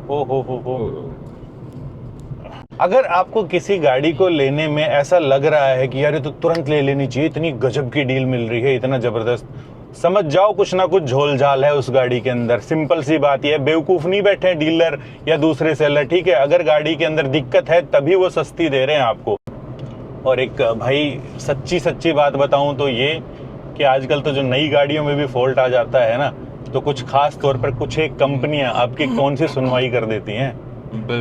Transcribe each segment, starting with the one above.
ओ हो। अगर आपको किसी गाड़ी को लेने में ऐसा लग रहा है कि यार ये तो तुरंत ले लेनी चाहिए, इतनी गजब की डील मिल रही है, इतना जबरदस्त, समझ जाओ कुछ ना कुछ झोल झाल है उस गाड़ी के अंदर। सिंपल सी बात ये है, बेवकूफ नहीं बैठे डीलर या दूसरे सेलर, ठीक है। अगर गाड़ी के अंदर दिक्कत है तभी वो सस्ती दे रहे हैं आपको। और एक भाई सच्ची बात बताऊं तो ये कि आजकल तो जो नई गाड़ियों में भी फॉल्ट आ जाता है ना, तो कुछ खास तौर पर कुछ एक कंपनियां आपकी कौन सी सुनवाई कर देती हैं,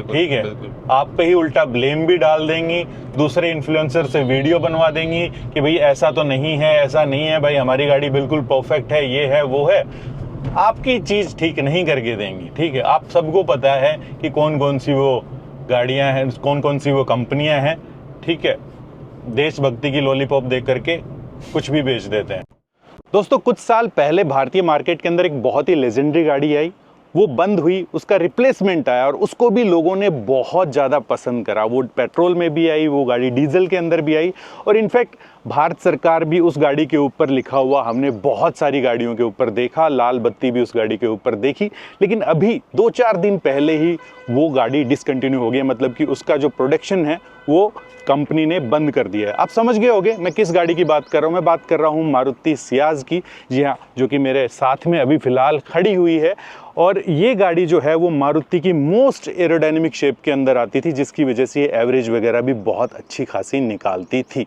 ठीक है। आप पे ही उल्टा ब्लेम भी डाल देंगी, दूसरे इन्फ्लुएंसर से वीडियो बनवा देंगी कि भाई ऐसा तो नहीं है, ऐसा नहीं है भाई, हमारी गाड़ी बिल्कुल परफेक्ट है, ये है वो है। आपकी चीज ठीक नहीं करके देंगी, ठीक है। आप सबको पता है कि कौन कौन सी वो गाड़ियां हैं, कौन कौन सी वो कंपनियां हैं, ठीक है। देशभक्ति की लॉलीपॉप देख करके कुछ भी बेच देते हैं। दोस्तों, कुछ साल पहले भारतीय मार्केट के अंदर एक बहुत ही लेजेंडरी गाड़ी आई, वो बंद हुई, उसका रिप्लेसमेंट आया और उसको भी लोगों ने बहुत ज़्यादा पसंद करा। वो पेट्रोल में भी आई, वो गाड़ी डीजल के अंदर भी आई, और इनफैक्ट भारत सरकार भी उस गाड़ी के ऊपर लिखा हुआ हमने बहुत सारी गाड़ियों के ऊपर देखा, लाल बत्ती भी उस गाड़ी के ऊपर देखी। लेकिन अभी 2-4 दिन पहले ही वो गाड़ी डिसकंटिन्यू हो गई, मतलब कि उसका जो प्रोडक्शन है वो कंपनी ने बंद कर दिया है। आप समझ गए होंगे मैं किस गाड़ी की बात कर रहा हूँ। मैं बात कर रहा हूँ मारुति सियाज की, जी हाँ, जो कि मेरे साथ में अभी फ़िलहाल खड़ी हुई है। और ये गाड़ी जो है वो मारुति की मोस्ट एरोडायनेमिक शेप के अंदर आती थी, जिसकी वजह से ये एवरेज वगैरह भी बहुत अच्छी खासी निकालती थी।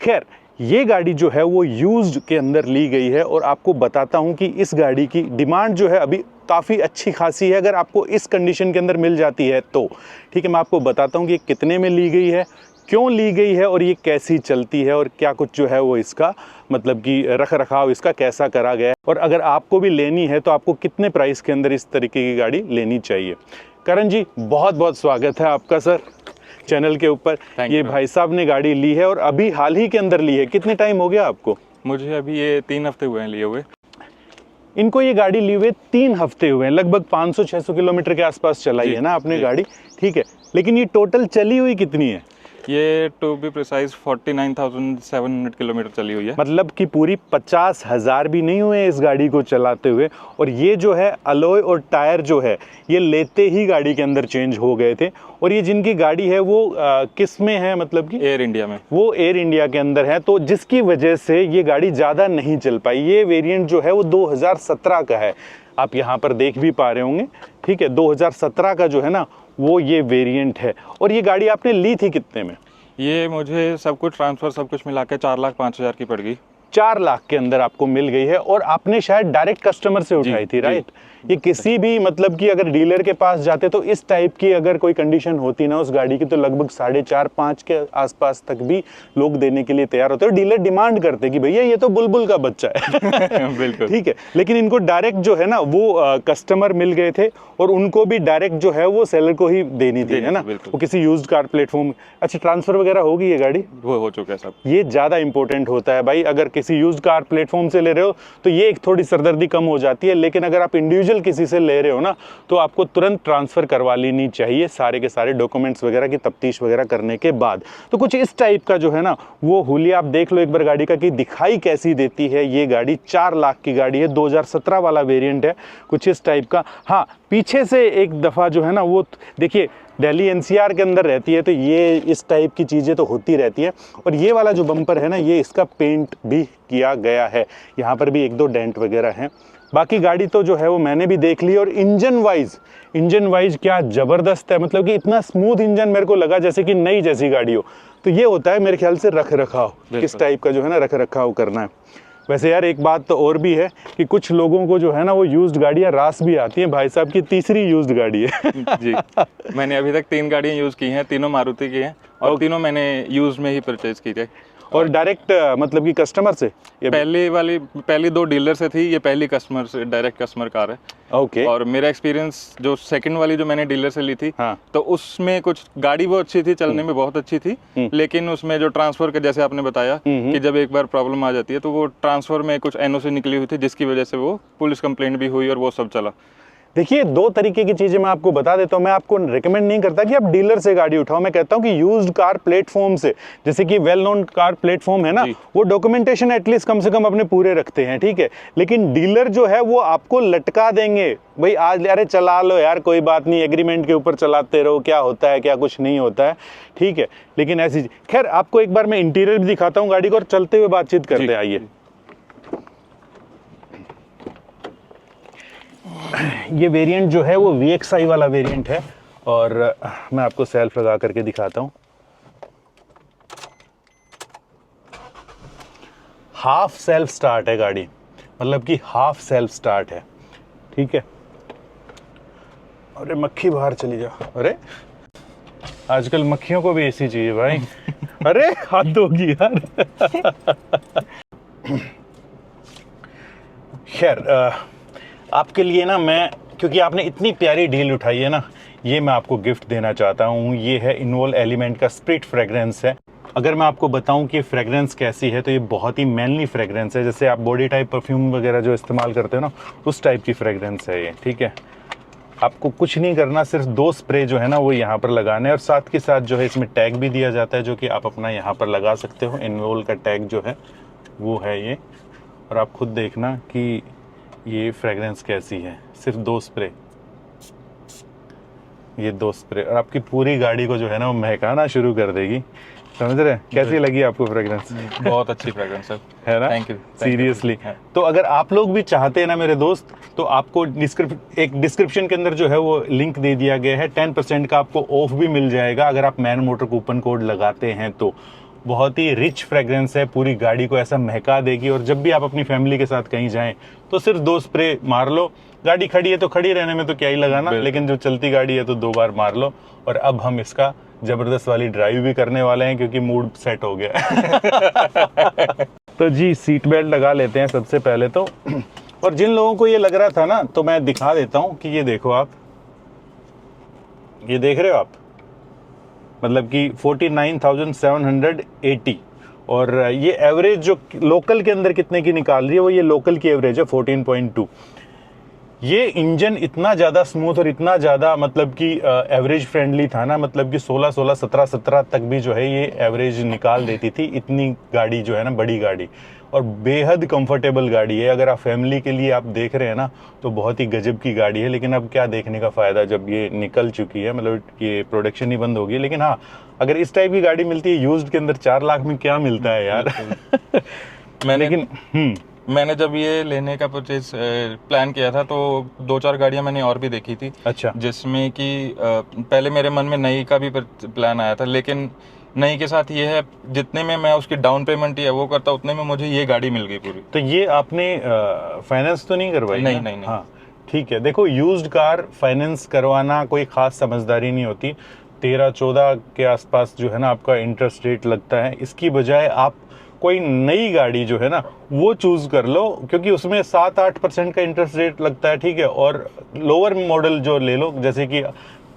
खैर, ये गाड़ी जो है वो यूज्ड के अंदर ली गई है, और आपको बताता हूँ कि इस गाड़ी की डिमांड जो है अभी काफ़ी अच्छी खासी है। अगर आपको इस कंडीशन के अंदर मिल जाती है तो ठीक है, मैं आपको बताता हूँ कि कितने में ली गई है, क्यों ली गई है, और ये कैसी चलती है, और क्या कुछ जो है वो इसका मतलब कि रख रखाव इसका कैसा करा गया है, और अगर आपको भी लेनी है तो आपको कितने प्राइस के अंदर इस तरीके की गाड़ी लेनी चाहिए। करण जी, बहुत बहुत स्वागत है आपका सर चैनल के ऊपर। ये भाई साहब ने गाड़ी ली है और अभी हाल ही के अंदर ली है। कितने टाइम हो गया आपको? मुझे अभी ये 3 हफ्ते हुए हैं लिए हुए। इनको ये गाड़ी लिए हुए 3 हफ्ते हुए हैं, लगभग 500-600 किलोमीटर के आसपास चलाई है ना आपने गाड़ी, ठीक है। लेकिन ये टोटल चली हुई कितनी है? ये टू बी प्रिसाइज 49,700 किलोमीटर चली हुई है। मतलब कि पूरी 50,000 भी नहीं हुए इस गाड़ी को चलाते हुए। और ये जो है अलॉय और टायर जो है ये लेते ही गाड़ी के अंदर चेंज हो गए थे। और ये जिनकी गाड़ी है वो किस में है, मतलब कि एयर इंडिया में, वो एयर इंडिया के अंदर है, तो जिसकी वजह से ये गाड़ी ज़्यादा नहीं चल पाई। ये वेरिएंट जो है वो 2017 का है, आप यहाँ पर देख भी पा रहे होंगे, ठीक है। 2017 का जो है ना वो ये वेरिएंट है। और ये गाड़ी आपने ली थी कितने में? ये मुझे सब कुछ ट्रांसफ़र सब कुछ मिला के 4,05,000 की पड़ गई। 4 लाख के अंदर आपको मिल गई है। और आपने शायद डायरेक्ट कस्टमर से उठाई थी, राइट? ये किसी भी मतलब कि अगर डीलर के पास जाते तो इस टाइप की अगर कोई कंडीशन होती ना उस गाड़ी की, तो लगभग 4.5-5 के आसपास तक भी लोग देने के लिए तैयार होते हैं। और डीलर डिमांड करते कि भैया ये तो बुलबुल का बच्चा है बिल्कुल, ठीक है। लेकिन इनको डायरेक्ट जो है ना वो कस्टमर मिल गए थे, और उनको भी डायरेक्ट जो है वो सेलर को ही देनी थी, है ना। वो किसी यूज्ड कार प्लेटफॉर्म। अच्छा, ट्रांसफर वगैरह होगी ये गाड़ी? वो हो चुका है सब। ये ज़्यादा इंपॉर्टेंट होता है भाई। अगर किसी यूज्ड कार प्लेटफॉर्म से ले रहे हो तो ये एक थोड़ी सरदर्दी कम हो जाती है, लेकिन अगर आप इंडिविजुअल किसी से ले रहे हो ना तो आपको तुरंत ट्रांसफ़र करवा लेनी चाहिए, सारे के सारे डॉक्यूमेंट्स वगैरह की तफ्तीश वगैरह करने के बाद। तो कुछ इस टाइप का जो है ना वो हुलिया आप देख लो एक बार गाड़ी का कि दिखाई कैसी देती है। ये गाड़ी 4 लाख की गाड़ी है, 2017 वाला वेरिएंट है, कुछ इस टाइप का। हाँ, पीछे से एक दफ़ा जो है ना वो देखिए, दिल्ली एनसीआर के अंदर रहती है तो ये इस टाइप की चीज़ें तो होती रहती है। और ये वाला जो बम्पर है ना ये इसका पेंट भी किया गया है, यहाँ पर भी 1-2 डेंट वगैरह हैं। बाकी गाड़ी तो जो है वो मैंने भी देख ली। और इंजन वाइज क्या ज़बरदस्त है, मतलब कि इतना स्मूथ इंजन मेरे को लगा जैसे कि नई जैसी गाड़ी हो। तो ये होता है मेरे ख्याल से रख रखाव, किस टाइप का जो है ना रख रखाव करना है। वैसे यार एक बात तो और भी है कि कुछ लोगों को जो है ना वो यूज्ड गाड़ियाँ रास भी आती हैं। भाई साहब की तीसरी यूज्ड गाड़ी है जी, मैंने अभी तक 3 गाड़ियाँ यूज़ की हैं, तीनों मारुति की हैं, और तीनों मैंने यूज़ में ही परचेज़ की थी। और डायरेक्ट मतलब कि कस्टमर से? पहली 2 डीलर से थी, ये पहली कस्टमर से डायरेक्ट कस्टमर कार है। ओके। और मेरा एक्सपीरियंस जो सेकंड वाली जो मैंने डीलर से ली थी, हाँ। तो उसमें कुछ गाड़ी वो अच्छी थी, चलने में बहुत अच्छी थी, लेकिन उसमें जो ट्रांसफ़र का जैसे आपने बताया कि जब एक बार प्रॉब्लम आ जाती है तो वो ट्रांसफ़र में कुछ एनओसी निकली हुई थी, जिसकी वजह से वो पुलिस कंप्लेंट भी हुई और वो सब चला। देखिए, दो तरीके की चीजें मैं आपको बता देता हूँ। मैं आपको रिकमेंड नहीं करता कि आप डीलर से गाड़ी उठाओ, मैं कहता हूँ कि यूज्ड कार प्लेटफॉर्म से, जैसे कि वेल नोन कार प्लेटफॉर्म है ना, वो डॉक्यूमेंटेशन एटलीस्ट कम से कम अपने पूरे रखते हैं, ठीक है। लेकिन डीलर जो है वो आपको लटका देंगे, भाई आज अरे चला लो यार, कोई बात नहीं, एग्रीमेंट के ऊपर चलाते रहो, क्या होता है क्या कुछ नहीं होता है, ठीक है। लेकिन ऐसी खैर, आपको एक बार मैं इंटीरियर भी दिखाता हूँ गाड़ी को और चलते हुए बातचीत करते हैं, आइए। ये वेरिएंट जो है वो VXI वाला वेरिएंट है, और मैं आपको सेल्फ लगा करके दिखाता हूँ। हाफ सेल्फ स्टार्ट है गाड़ी, मतलब कि हाफ सेल्फ स्टार्ट है, ठीक है। अरे मक्खी बाहर चली जाओ, अरे आजकल मक्खियों को भी ऐसी चाहिए भाई। अरे हाथ धोगी यार। खैर, आपके लिए ना मैं, क्योंकि आपने इतनी प्यारी डील उठाई है ना, ये मैं आपको गिफ्ट देना चाहता हूँ। ये है इनवॉल एलिमेंट का स्प्रिट फ्रेग्रेंस है। अगर मैं आपको बताऊं कि फ्रेग्रेंस कैसी है, तो ये बहुत ही मैनली फ्रेग्रेंस है, जैसे आप बॉडी टाइप परफ्यूम वगैरह जो इस्तेमाल करते हो ना, उस टाइप की फ्रेग्रेंस है ये, ठीक है। आपको कुछ नहीं करना, सिर्फ 2 स्प्रे जो है ना वो यहाँ पर लगाने हैं, और साथ के साथ जो है इसमें टैग भी दिया जाता है, जो कि आप अपना यहाँ पर लगा सकते हो। इनवॉल का टैग जो है वो है ये, और आप खुद देखना कि ये फ्रेग्रेंस कैसी है। सिर्फ 2 स्प्रे, ये 2 स्प्रे, और आपकी पूरी गाड़ी को जो है ना वो महकाना शुरू कर देगी। समझ रहे हैं? कैसी लगी आपको फ्रेग्रेंस? बहुत अच्छी फ्रेग्रेंस है ना? Thank you seriously. तो अगर आप लोग भी चाहते हैं ना मेरे दोस्त, तो आपको एक डिस्क्रिप्शन के अंदर जो है वो लिंक दे दिया गया है, 10% का आपको ऑफ भी मिल जाएगा अगर आप मैन मोटर कूपन कोड लगाते हैं। तो बहुत ही रिच फ्रेग्रेंस है, पूरी गाड़ी को ऐसा महका देगी, और जब भी आप अपनी फैमिली के साथ कहीं जाएं तो सिर्फ 2 स्प्रे मार लो। गाड़ी खड़ी है तो खड़ी रहने में तो क्या ही लगाना, लेकिन जो चलती गाड़ी है तो 2 बार मार लो। और अब हम इसका जबरदस्त वाली ड्राइव भी करने वाले हैं, क्योंकि मूड सेट हो गया है। तो जी, सीट बेल्ट लगा लेते हैं सबसे पहले तो। और जिन लोगों को ये लग रहा था ना, तो मैं दिखा देता हूँ कि ये देखो आप, ये देख रहे हो आप, मतलब कि 49,780, और ये एवरेज जो लोकल के अंदर कितने की निकाल रही है, वो ये लोकल की एवरेज है 14.2। ये इंजन इतना ज़्यादा स्मूथ और इतना ज़्यादा मतलब कि एवरेज फ्रेंडली था ना, मतलब कि 16, 17 तक भी जो है ये एवरेज निकाल देती थी। इतनी गाड़ी जो है ना, बड़ी गाड़ी, और बेहद कंफर्टेबल गाड़ी है। अगर आप फैमिली के लिए आप देख रहे हैं ना, तो बहुत ही गजब की गाड़ी है। लेकिन अब क्या देखने का फ़ायदा जब ये निकल चुकी है, मतलब ये प्रोडक्शन ही बंद होगी। लेकिन हाँ, अगर इस टाइप की गाड़ी मिलती है यूज्ड के अंदर, 4 लाख में क्या मिलता है यार। मैंने जब ये लेने का परचेज प्लान किया था, तो 2-4 गाड़ियां मैंने और भी देखी थी। अच्छा। जिसमें कि पहले मेरे मन में नई का भी प्लान आया था, लेकिन नई के साथ ये है, जितने में मैं उसकी डाउन पेमेंट या वो करता, उतने में मुझे ये गाड़ी मिल गई पूरी। तो ये आपने फाइनेंस तो नहीं करवाई? नहीं। हाँ ठीक है। देखो, यूज्ड कार फाइनेंस करवाना कोई खास समझदारी नहीं होती। 13-14 के आसपास जो है ना आपका इंटरेस्ट रेट लगता है। इसकी बजाय आप कोई नई गाड़ी जो है ना वो चूज कर लो, क्योंकि उसमें 7-8% का इंटरेस्ट रेट लगता है, ठीक है। और लोअर मॉडल जो ले लो, जैसे कि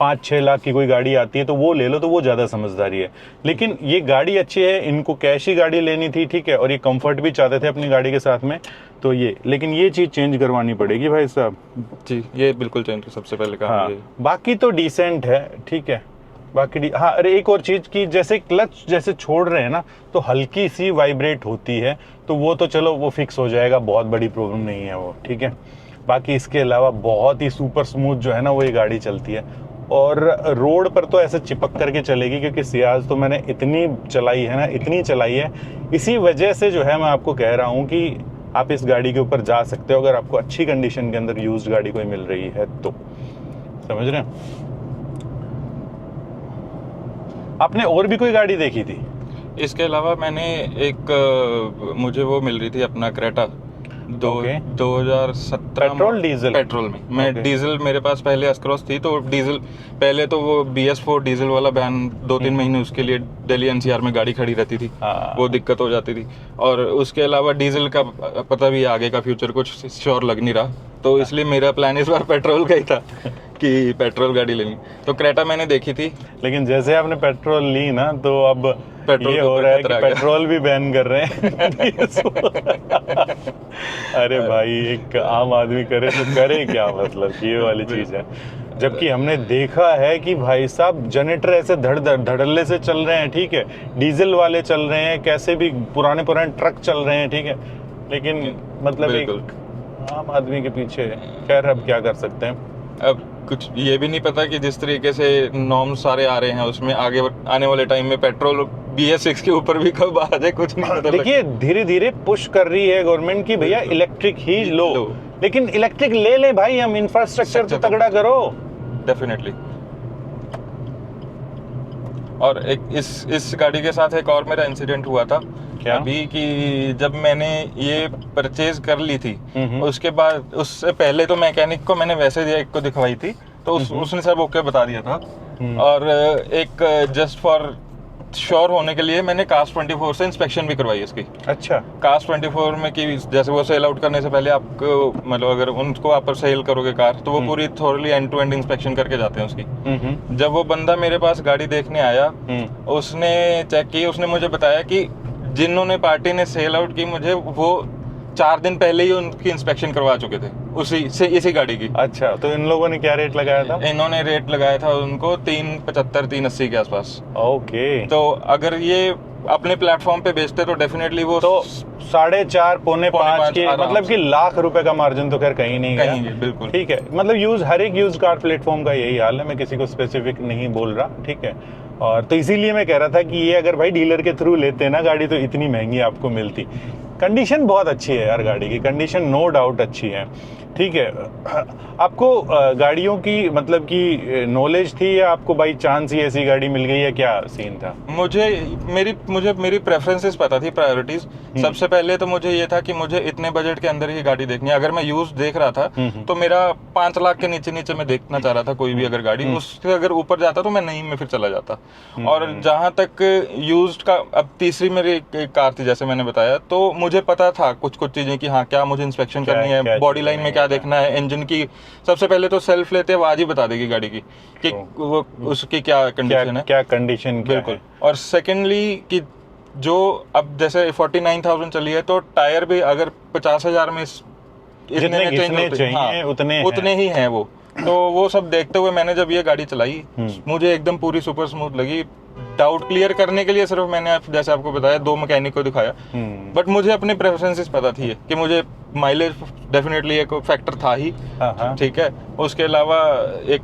5-6 लाख की कोई गाड़ी आती है, तो वो ले लो, तो वो ज़्यादा समझदारी है। लेकिन ये गाड़ी अच्छी है, इनको कैश ही गाड़ी लेनी थी, ठीक है, और ये कंफर्ट भी चाहते थे अपनी गाड़ी के साथ में, तो ये, लेकिन ये चीज़ चेंज करवानी पड़ेगी भाई साहब जी। ये बिल्कुल चेंज सबसे पहले कहा। हाँ, बाकी तो डिसेंट है, ठीक है। बाकी हाँ, अरे एक और चीज़ की, जैसे क्लच जैसे छोड़ रहे हैं ना, तो हल्की सी वाइब्रेट होती है, तो वो तो चलो वो फिक्स हो जाएगा, बहुत बड़ी प्रॉब्लम नहीं है वो, ठीक है। बाकी इसके अलावा बहुत ही सुपर स्मूथ जो है ना वो ये गाड़ी चलती है, और रोड पर तो ऐसे चिपक करके चलेगी, क्योंकि सियाज तो मैंने इतनी चलाई है ना, इतनी चलाई है। इसी वजह से जो है मैं आपको कह रहा हूँ कि आप इस गाड़ी के ऊपर जा सकते हो, अगर आपको अच्छी कंडीशन के अंदर यूज्ड गाड़ी कोई मिल रही है तो। समझ रहे हैं? आपने और भी कोई गाड़ी देखी थी? इसके अलावा मैंने मुझे वो मिल रही थी अपना क्रेटा 2017 पेट्रोल डीजल? पेट्रोल में। मैं डीजल, मेरे पास पहले एस-क्रॉस थी, तो डीजल पहले तो वो BS4 डीजल वाला बैन 2-3 महीने उसके लिए दिल्ली NCR में गाड़ी खड़ी रहती थी, वो दिक्कत हो जाती थी। और उसके अलावा डीजल का पता भी आगे का फ्यूचर कुछ श्योर लग नहीं रहा, तो इसलिए मेरा प्लान इस बार पेट्रोल का ही था कि पेट्रोल गाड़ी लेनी। तो क्रेटा मैंने देखी थी, लेकिन जैसे आपने पेट्रोल ली ना, तो अब पेट्रोल ये के हो ऊपर रहा है कि खतरा आ गया। पेट्रोल भी बैन कर रहे हैं। अरे भाई, एक आम आदमी करे तो करे क्या, मतलब ये वाली चीज है। जबकि हमने देखा है कि भाई साहब जनरेटर ऐसे धड़ल्ले से चल रहे हैं, ठीक है, डीजल वाले चल रहे हैं, कैसे भी पुराने पुराने ट्रक चल रहे हैं, ठीक है, लेकिन मतलब एक आम आदमी के पीछे, खैर अब क्या कर सकते हैं। अब कुछ ये भी नहीं पता कि जिस तरीके से नॉर्म्स सारे आ रहे हैं उसमें आगे आने वाले टाइम में पेट्रोल BS6 के ऊपर भी कब आ जाए कुछ नहीं पता। देखिए धीरे धीरे पुश कर रही है गवर्नमेंट की भैया इलेक्ट्रिक ही लो, लेकिन इलेक्ट्रिक ले ले भाई, हम इंफ्रास्ट्रक्चर तो तगड़ा करो। डेफिनेटली। और एक इस गाड़ी के साथ एक और मेरा इंसिडेंट हुआ था क्या? अभी कि जब मैंने ये परचेज कर ली थी, उसके बाद उससे पहले तो मैकेनिक को मैंने वैसे एक को दिखवाई थी, तो उसने सब ओके बता दिया था। और एक जस्ट फॉर श्योर होने के लिए मैंने कास्ट 24 से इंस्पेक्शन भी करवाई इसकी। अच्छा, कास्ट 24 में कि जैसे वो सेल आउट करने से पहले आपको मतलब अगर उनको आप सेल करोगे कार तो वो पूरी थोरली एंड टू एंड इंस्पेक्शन करके जाते हैं उसकी। जब वो बंदा मेरे पास गाड़ी देखने आया, उसने चेक की, उसने मुझे बताया कि जिन्होंने पार्टी ने सेल आउट की मुझे, वो 4 दिन पहले ही उनकी इंस्पेक्शन करवा चुके थे इसी गाड़ी की। अच्छा, तो इन लोगों ने क्या रेट लगाया था? इन्होंने रेट लगाया था उनको 375 380 के आसपास। ओके, तो अगर ये अपने प्लेटफॉर्म पे बेचते तो डेफिनेटली वो तो 4.5 पौने 5 के आराम मतलब से। कि लाख रुपए का मार्जिन तो खैर कहीं नहीं गया। कहीं बिल्कुल ठीक है, मतलब हर एक यूज कार प्लेटफॉर्म का यही हाल है, मैं किसी को स्पेसिफिक नहीं बोल रहा, ठीक है। और तो इसीलिए मैं कह रहा था कि ये अगर भाई डीलर के थ्रू लेते ना गाड़ी तो इतनी महंगी आपको मिलती। कंडीशन बहुत अच्छी है यार, गाड़ी की कंडीशन नो डाउट अच्छी है, ठीक है। आपको गाड़ियों की मतलब कि नॉलेज थी या आपको बाई चांस ही ऐसी गाड़ी मिल गई या क्या सीन था? मुझे मेरी प्रेफरेंसेस पता थी, प्रायोरिटीज। सबसे पहले तो मुझे ये था कि मुझे इतने बजट के अंदर ही गाड़ी देखनी है। अगर मैं यूज देख रहा था तो मेरा 5 लाख के नीचे मैं देखना चाह रहा था कोई भी अगर गाड़ी, उससे अगर ऊपर जाता तो मैं नहीं में फिर चला जाता। और जहां तक यूज्ड का, अब तीसरी मेरी एक कार थी जैसे मैंने बताया, तो मुझे पता था कुछ चीजें कि हाँ क्या मुझे इंस्पेक्शन करनी है, बॉडी लाइन में क्या देखना है, इंजन की सबसे पहले तो सेल्फ लेते हैं, वो आज ही बता देगी गाड़ी की कि वो उसकी क्या कंडीशन है, क्या कंडीशन बिल्कुल। और सेकेंडली कि जो अब जैसे 49,000 चली है तो टायर भी अगर 50,000 में जितने घिसने चाहिए हाँ, उतने ही हैं वो। तो वो सब देखते हुए मैंने जब ये गाड़ी चलाई मुझे एकदम पूरी सुपर स्मूथ लगी। डाउट क्लियर करने के लिए सिर्फ मैंने जैसे आपको बताया 2 मैकेनिक को दिखाया, बट मुझे अपनी प्रेफरेंसेस पता थी कि मुझे माइलेज डेफिनेटली एक फैक्टर था ही, ठीक है। उसके अलावा एक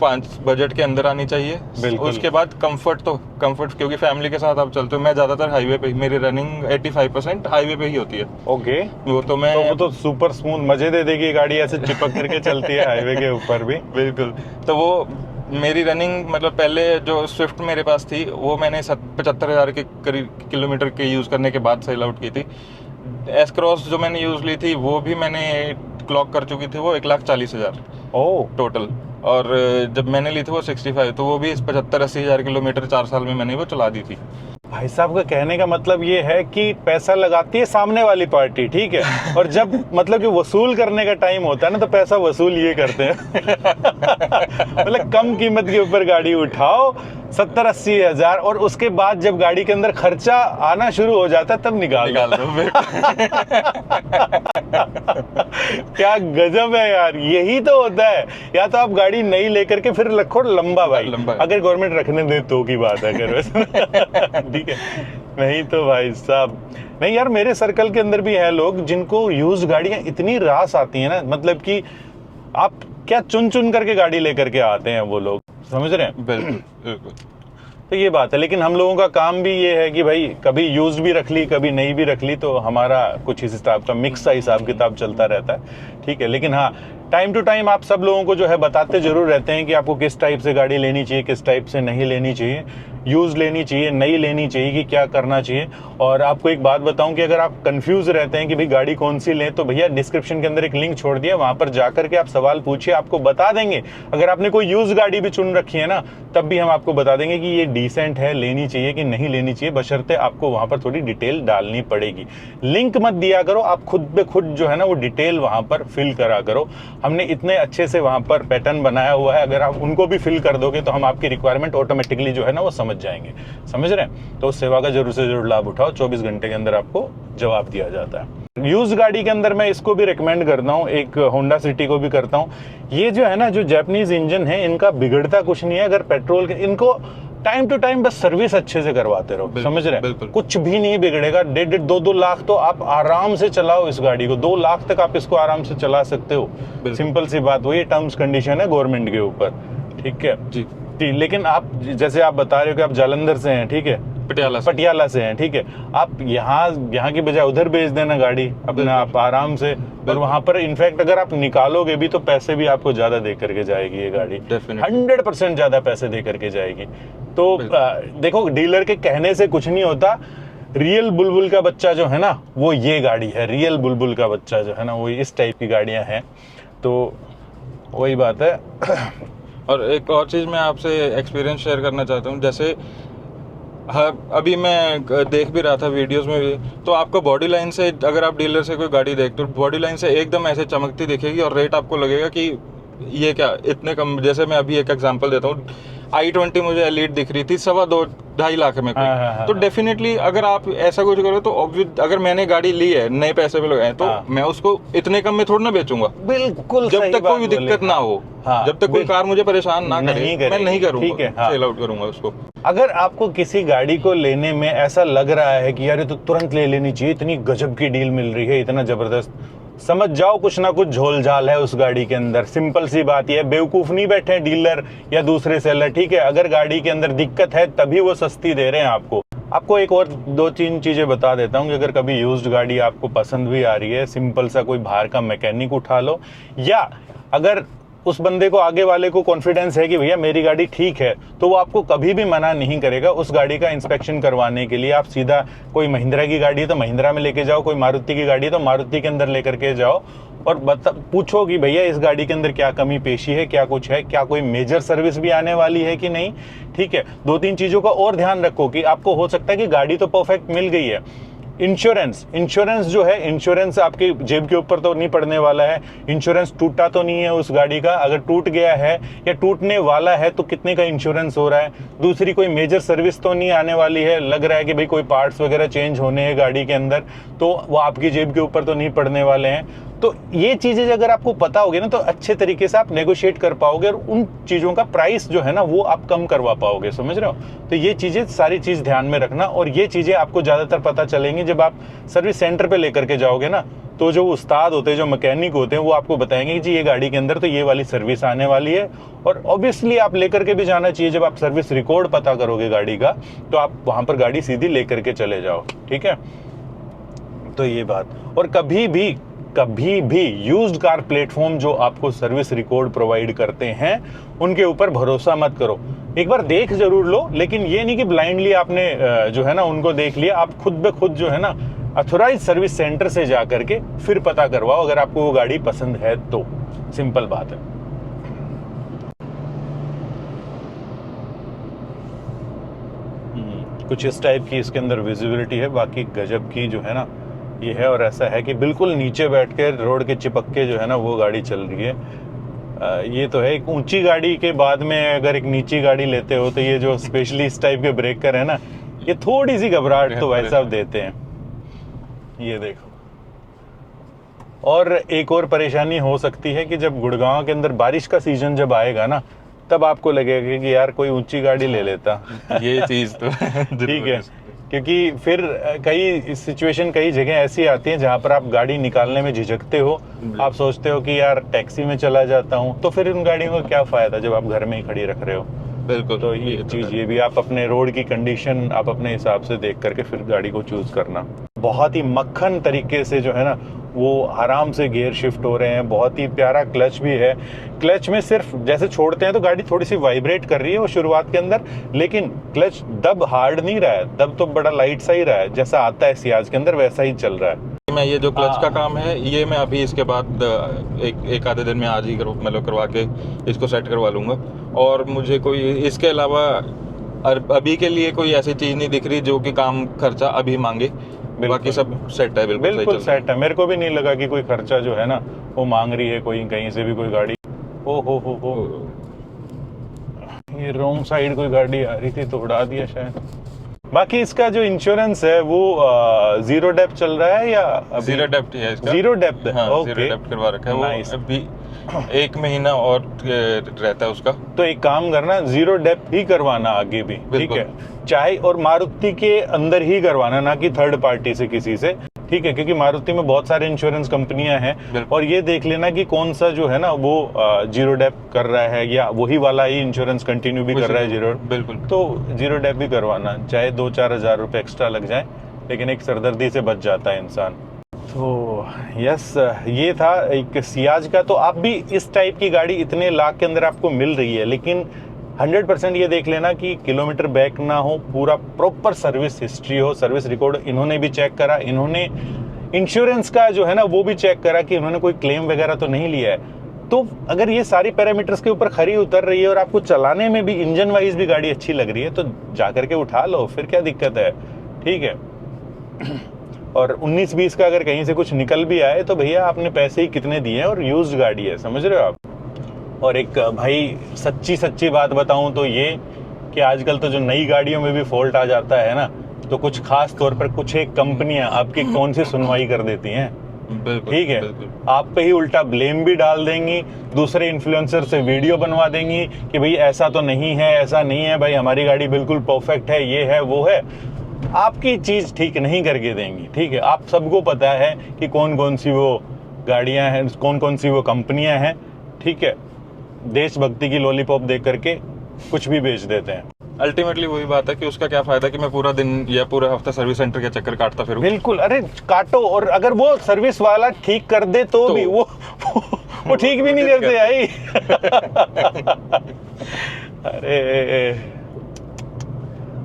5 बजट के अंदर आनी चाहिए। उसके बाद कंफर्ट क्योंकि फैमिली के साथ आप चलते हो। मैं ज्यादातर हाईवे पे, मेरी रनिंग 85% हाईवे पे ही होती है। ओके, वो तो सुपर स्मूथ मजे दे देगी गाड़ी, ऐसे चिपक करके चलती है हाईवे के ऊपर भी। बिल्कुल। तो वो मेरी रनिंग मतलब पहले जो स्विफ्ट मेरे पास थी वो मैंने 75,000 के करीब किलोमीटर के यूज़ करने के बाद सेल आउट की थी। एस क्रॉस जो मैंने यूज़ ली थी वो भी मैंने क्लॉक कर चुकी थी, वो 1,40,000 टोटल। और जब मैंने ली थी वो 65, तो वो भी 75-80 हज़ार किलोमीटर 4 साल में मैंने वो चला दी थी। भाई साहब का कहने का मतलब ये है कि पैसा लगाती है सामने वाली पार्टी, ठीक है, और जब मतलब कि वसूल करने का टाइम होता है ना तो पैसा वसूल ये करते हैं। मतलब कम कीमत के ऊपर गाड़ी उठाओ 70-80 हज़ार, और उसके बाद जब गाड़ी के अंदर खर्चा आना शुरू हो जाता है तब निकाल दो। क्या गजब है यार, यही तो होता है। या तो आप गाड़ी नई लेकर के फिर रखो लंबा भाई, अगर गवर्नमेंट रखने दे तो की बात है, अगर ठीक है, नहीं तो भाई साहब नहीं यार। मेरे सर्कल के अंदर भी है लोग जिनको यूज गाड़ियां इतनी रास आती है ना, मतलब कि आप क्या चुन करके गाड़ी लेकर के आते हैं वो लोग, समझ रहे हैं? बिल्कुल। तो ये बात है, लेकिन हम लोगों का काम भी ये है कि भाई कभी यूज भी रख ली कभी नई भी रख ली, तो हमारा कुछ इस हिसाब का मिक्स सा हिसाब किताब चलता रहता है, ठीक है। लेकिन हाँ, टाइम टू टाइम आप सब लोगों को जो है बताते जरूर रहते हैं कि आपको किस टाइप से गाड़ी लेनी चाहिए, किस टाइप से नहीं लेनी चाहिए, यूज लेनी चाहिए, नई लेनी चाहिए, कि क्या करना चाहिए। और आपको एक बात बताऊं कि अगर आप कंफ्यूज रहते हैं कि भाई गाड़ी कौन सी लें, तो भैया डिस्क्रिप्शन के अंदर एक लिंक छोड़ दिया, वहां पर जाकर के आप सवाल पूछिए, आपको बता देंगे। अगर आपने कोई यूज गाड़ी भी चुन रखी है ना, तब भी हम आपको बता देंगे कि ये डिसेंट है, लेनी चाहिए कि नहीं लेनी चाहिए, बशर्ते आपको वहां पर थोड़ी डिटेल डालनी पड़ेगी। लिंक मत दिया करो, आप खुद पे खुद जो है ना वो डिटेल वहां पर फिल करा करो। हमने इतने अच्छे से वहाँ पर पैटर्न बनाया हुआ है, अगर आप उनको भी फिल कर दोगे तो हम आपकी रिक्वायरमेंट ऑटोमेटिकली जो है ना वो समझ जाएंगे, समझ रहे हैं। तो उस सेवा का जरूर से जरूर लाभ उठाओ, 24 घंटे के अंदर आपको जवाब दिया जाता है। यूज गाड़ी के अंदर मैं इसको भी रिकमेंड करता हूँ, एक होंडा सिटी को भी करता हूँ। ये जो है ना, जो जापानीज इंजन है, इनका बिगड़ता कुछ नहीं है। अगर पेट्रोल के, इनको टाइम टू टाइम बस सर्विस अच्छे से करवाते रहो, समझ रहे हैं, कुछ भी नहीं बिगड़ेगा। 1.5-2 लाख तो आप आराम से चलाओ इस गाड़ी को, 2 लाख तक आप इसको आराम से चला सकते हो। सिंपल सी बात, वही टर्म्स कंडीशन है गवर्नमेंट के ऊपर, ठीक है जी। लेकिन आप जैसे आप बता रहे हो कि आप जालंधर से हैं, ठीक है, पटियाला से हैं, ठीक है, आप यहाँ की बजाय उधर भेज देना गाड़ी अपने आप आराम से, और वहां पर इनफैक्ट अगर आप निकालोगे भी तो पैसे भी आपको ज्यादा दे करके जाएगी ये गाड़ी, 100% ज्यादा पैसे दे करके जाएगी। तो देखो, डीलर के कहने से कुछ नहीं होता। रियल बुलबुल का बच्चा जो है ना वो ये गाड़ी है, रियल बुलबुल का बच्चा जो है ना वो इस टाइप की गाड़ियां हैं। तो वही बात है। और एक और चीज़ मैं आपसे एक्सपीरियंस शेयर करना चाहता हूँ। जैसे अभी मैं देख भी रहा था वीडियोस में भी, तो आपको बॉडी लाइन से, अगर आप डीलर से कोई गाड़ी देखते हो, बॉडी लाइन से एकदम ऐसे चमकती दिखेगी और रेट आपको लगेगा कि ये क्या इतने कम। जैसे मैं अभी एक एग्जांपल देता हूँ, i20 मुझे एलीट दिख रही थी 2.25 लाख में कोई। तो डेफिनेटली अगर आप ऐसा कुछ करो तो अगर मैंने गाड़ी ली है नए पैसे में लगाए, तो मैं उसको इतने कम में थोड़ा ना बेचूंगा, बिल्कुल, जब तक कोई दिक्कत ना हो, जब तक कोई कार मुझे परेशान ना करे, मैं नहीं करूंगा, सेल आउट करूंगा उसको। अगर आपको किसी गाड़ी को लेने में ऐसा लग रहा है कि यार ये तो तुरंत ले लेनी चाहिए, इतनी गजब की डील मिल रही है, इतना जबरदस्त, समझ जाओ कुछ ना कुछ झोल झाल है उस गाड़ी के अंदर। सिंपल सी बात है, बेवकूफ नहीं बैठे डीलर या दूसरे सेलर, ठीक है। अगर गाड़ी के अंदर दिक्कत है तभी वो सस्ती दे रहे हैं आपको एक और 2-3 चीजें बता देता हूँ कि अगर कभी यूज्ड गाड़ी आपको पसंद भी आ रही है, सिंपल सा कोई बाहर का मैकेनिक उठा लो, या अगर उस बंदे को, आगे वाले को कॉन्फिडेंस है कि भैया मेरी गाड़ी ठीक है, तो वो आपको कभी भी मना नहीं करेगा उस गाड़ी का इंस्पेक्शन करवाने के लिए। आप सीधा, कोई महिंद्रा की गाड़ी है तो महिंद्रा में लेके जाओ, कोई मारुति की गाड़ी है तो मारुति के अंदर लेकर के जाओ, और पूछो कि भैया इस गाड़ी के अंदर क्या कमी पेशी है, क्या कुछ है, क्या कोई मेजर सर्विस भी आने वाली है कि नहीं, ठीक है। 2-3 चीजों का और ध्यान रखो कि आपको हो सकता है कि गाड़ी तो परफेक्ट मिल गई है, इंश्योरेंस जो है, इंश्योरेंस आपकी जेब के ऊपर तो नहीं पड़ने वाला है, इंश्योरेंस टूटा तो नहीं है उस गाड़ी का, अगर टूट गया है या टूटने वाला है तो कितने का इंश्योरेंस हो रहा है, दूसरी कोई मेजर सर्विस तो नहीं आने वाली है, लग रहा है कि भाई कोई पार्ट्स वगैरह चेंज होने हैं गाड़ी के अंदर, तो वो आपकी जेब के ऊपर तो नहीं पड़ने वाले हैं। तो ये चीजें अगर आपको पता होगी ना तो अच्छे तरीके से आप नेगोशिएट कर पाओगे, और उन चीजों का प्राइस जो है ना वो आप कम करवा पाओगे, समझ रहे हो। तो ये चीजें, सारी चीज ध्यान में रखना, और ये चीजें आपको ज्यादातर पता चलेंगी जब आप सर्विस सेंटर पे लेकर के जाओगे ना, तो जो उस्ताद होते हैं, जो मैकेनिक होते हैं, वो आपको बताएंगे कि जी ये गाड़ी के अंदर तो ये वाली सर्विस आने वाली है। और ऑब्वियसली आप लेकर के भी जाना चाहिए, जब आप सर्विस रिकॉर्ड पता करोगे गाड़ी का तो आप वहां पर गाड़ी सीधी लेकर के चले जाओ, ठीक है। तो ये बात, और कभी भी यूज्ड कार प्लेटफॉर्म जो आपको सर्विस रिकॉर्ड प्रोवाइड करते हैं उनके ऊपर भरोसा मत करो। एक बार देख जरूर लो, लेकिन ये नहीं कि ब्लाइंडली आपने जो है ना उनको देख लिया। आप खुद ब खुद जो है ना अथोराइज सर्विस सेंटर से जा करके फिर पता करवाओ, अगर आपको वो गाड़ी पसंद है तो। सिंपल बात है। कुछ इस टाइप की इसके अंदर विजिबिलिटी है, बाकी गजब की जो है ना ये है। और ऐसा है कि बिल्कुल नीचे बैठ के रोड के चिपक के जो है ना वो गाड़ी चल रही है। ये तो है, एक ऊंची गाड़ी के बाद में अगर एक नीची गाड़ी लेते हो तो ये जो स्पेशली इस टाइप के ब्रेकर है ना, ये थोड़ी सी घबराहट तो भाई साहब देते हैं। ये देखो, और एक और परेशानी हो सकती है कि जब गुड़गांव के अंदर बारिश का सीजन जब आएगा ना, तब आपको लगेगा कि यार कोई ऊंची गाड़ी ले लेता। ये चीज तो ठीक है, क्योंकि फिर कई सिचुएशन, कई जगह ऐसी आती हैं जहां पर आप गाड़ी निकालने में झिझकते हो। आप सोचते हो कि यार टैक्सी में चला जाता हूं, तो फिर उन गाड़ियों का क्या फायदा जब आप घर में ही खड़ी रख रहे हो। बिल्कुल। तो ये चीज, ये भी आप अपने रोड की कंडीशन आप अपने हिसाब से देख करके फिर गाड़ी को चूज करना। बहुत ही मक्खन तरीके से जो है ना वो आराम से गियर शिफ्ट हो रहे हैं, बहुत ही प्यारा क्लच भी है। क्लच में सिर्फ जैसे छोड़ते हैं तो गाड़ी थोड़ी सी वाइब्रेट कर रही है वो शुरुआत के अंदर, लेकिन क्लच दब हार्ड नहीं रहा है, दब तो बड़ा लाइट सा ही रहा है, जैसा आता है सियाज के अंदर वैसा ही चल रहा है। मैं ये जो क्लच का काम है ये मैं अभी इसके बाद एक आधे दिन में आज ही मतलब करवा के इसको सेट करवा लूँगा। और मुझे कोई इसके अलावा अभी के लिए कोई ऐसी चीज़ नहीं दिख रही जो कि काम खर्चा अभी मांगे। बाकी सब सेट है, बिल्कुल सही बिल्कुल चल रहा है। सेट है। मेरे को भी नहीं लगा कि कोई खर्चा जो है ना वो मांग रही है कोई कहीं से भी कोई गाड़ी। ओ हो, ये रॉन्ग साइड कोई गाड़ी आ रही थी तो उड़ा दिया शायद। बाकी इसका जो इंश्योरेंस है वो जीरो डेप्थ चल रहा है या जीरो डेप्थ है इसका। जीरो डेप्थ है? हाँ, ओके, जीरो डेप्थ करवा रखा है। Nice. वो अभी 1 महीना और रहता है उसका। तो एक काम करना, जीरो डेप्थ ही करवाना आगे भी, ठीक बिल्कुल। है। चाहे और मारुति के अंदर ही करवाना, ना कि थर्ड पार्टी से किसी से, ठीक है, क्योंकि मारुति में बहुत सारे इंश्योरेंस कंपनियां हैं। बिल्कुल। और ये देख लेना कि कौन सा जो है ना वो जीरो डेप्थ कर रहा है या वही वाला ही इंश्योरेंस कंटिन्यू भी कर रहा है जीरो। बिल्कुल। तो जीरो डेप्थ भी करवाना, चाहे 2-4 हज़ार रुपए एक्स्ट्रा लग जाए, लेकिन एक सरदर्दी से बच जाता है इंसान। तो यस, ये था एक सियाज का। तो आप भी इस टाइप की गाड़ी इतने लाख के अंदर आपको मिल रही है, लेकिन 100% ये देख लेना कि किलोमीटर बैक ना हो, पूरा प्रॉपर सर्विस हिस्ट्री हो, सर्विस रिकॉर्ड इन्होंने भी चेक करा, इन्होंने इंश्योरेंस का जो है ना वो भी चेक करा कि इन्होंने कोई क्लेम वगैरह तो नहीं लिया है। तो अगर ये सारी पैरामीटर्स के ऊपर खरी उतर रही है और आपको चलाने में भी इंजन वाइज भी गाड़ी अच्छी लग रही है, तो जाकर के उठा लो, फिर क्या दिक्कत है, ठीक है। और 19-20 का अगर कहीं से कुछ निकल भी आए तो भैया आपने पैसे ही कितने दिए हैं, और यूज्ड गाड़ी है, समझ रहे हो आप। और एक भाई सच्ची बात बताऊं तो ये कि आजकल तो जो नई गाड़ियों में भी फॉल्ट आ जाता है ना, तो कुछ खास तौर पर कुछ एक कंपनियां आपकी कौन सी सुनवाई कर देती हैं, बिल्कुल, ठीक है। बिल्कुल। आप पे ही उल्टा ब्लेम भी डाल देंगी, दूसरे इन्फ्लुएंसर से वीडियो बनवा देंगी कि भाई ऐसा तो नहीं है, ऐसा नहीं है भाई, हमारी गाड़ी बिल्कुल परफेक्ट है, ये है वो है। आपकी चीज ठीक नहीं करके देंगी, ठीक है। आप सबको पता है कि कौन कौन सी वो गाड़ियां हैं, कौन कौन सी वो कंपनियां हैं, ठीक है। देशभक्ति की लॉलीपॉप देख करके कुछ भी बेच देते हैं। अल्टीमेटली वही बात है कि उसका क्या फायदा कि मैं पूरा दिन या पूरा हफ्ता सर्विस सेंटर के चक्कर काटता फिरूं। बिल्कुल, अरे काटो, और अगर वो सर्विस वाला ठीक कर दे तो भी वो ठीक भी नहीं करते आई। अरे,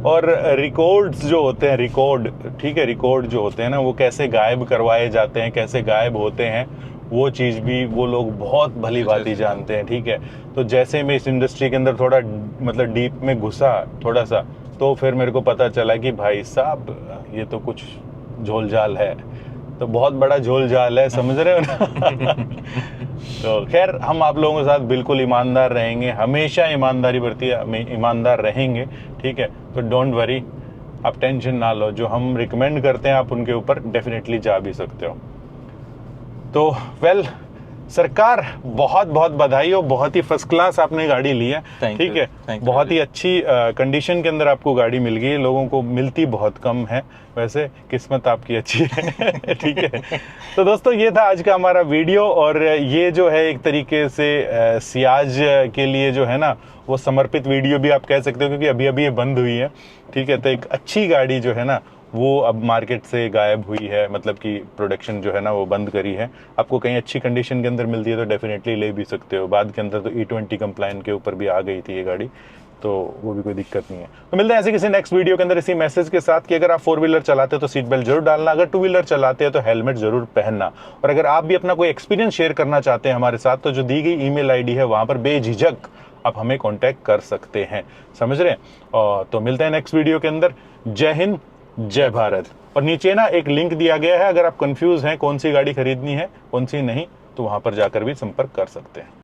और रिकॉर्ड्स जो होते हैं, रिकॉर्ड, ठीक है, रिकॉर्ड जो होते हैं ना वो कैसे गायब करवाए जाते हैं, कैसे गायब होते हैं, वो चीज़ भी वो लोग बहुत भली भांति जानते हैं, ठीक है। तो जैसे मैं इस इंडस्ट्री के अंदर थोड़ा मतलब डीप में घुसा थोड़ा सा, तो फिर मेरे को पता चला कि भाई साहब ये तो कुछ झोल झाल है, तो बहुत बड़ा झोल झाल है, समझ रहे हो ना। तो खैर, हम आप लोगों के साथ बिल्कुल ईमानदार रहेंगे, हमेशा ईमानदारी बरती है, ईमानदार रहेंगे, ठीक है। तो डोंट वरी, आप टेंशन ना लो, जो हम रिकमेंड करते हैं आप उनके ऊपर डेफिनेटली जा भी सकते हो। तो वेल, सरकार बहुत बहुत बधाई हो, बहुत ही फर्स्ट क्लास आपने गाड़ी ली है, ठीक है। बहुत ही अच्छी कंडीशन के अंदर आपको गाड़ी मिल गई है, लोगों को मिलती बहुत कम है, वैसे किस्मत आपकी अच्छी है। ठीक है। तो दोस्तों, ये था आज का हमारा वीडियो, और ये जो है एक तरीके से सियाज के लिए जो है ना वो समर्पित वीडियो भी आप कह सकते हो, क्योंकि अभी अभी ये बंद हुई है, ठीक है। तो एक अच्छी गाड़ी जो है ना वो अब मार्केट से गायब हुई है, मतलब कि प्रोडक्शन जो है ना वो बंद करी है। आपको कहीं अच्छी कंडीशन के अंदर मिलती है तो डेफिनेटली ले भी सकते हो। बाद के अंदर तो E20 कंप्लायंट के ऊपर भी आ गई थी ये गाड़ी, तो वो भी कोई दिक्कत नहीं है। तो मिलते हैं ऐसे किसी नेक्स्ट वीडियो के अंदर इसी मैसेज के साथ कि अगर आप 4 व्हीलर चलाते हो तो सीट बेल्ट जरूर डालना, अगर 2 व्हीलर चलाते हो तो हेलमेट जरूर पहनना, और अगर आप भी अपना कोई एक्सपीरियंस शेयर करना चाहते हैं हमारे साथ, तो जो दी गई ईमेल आईडी है वहां पर बेझिझक आप हमें कॉन्टैक्ट कर सकते हैं, समझ रहे हैं। तो मिलते हैं नेक्स्ट वीडियो के अंदर। जय हिंद, जय भारत। और नीचे ना एक लिंक दिया गया है, अगर आप कंफ्यूज हैं कौन सी गाड़ी खरीदनी है कौन सी नहीं, तो वहां पर जाकर भी संपर्क कर सकते हैं।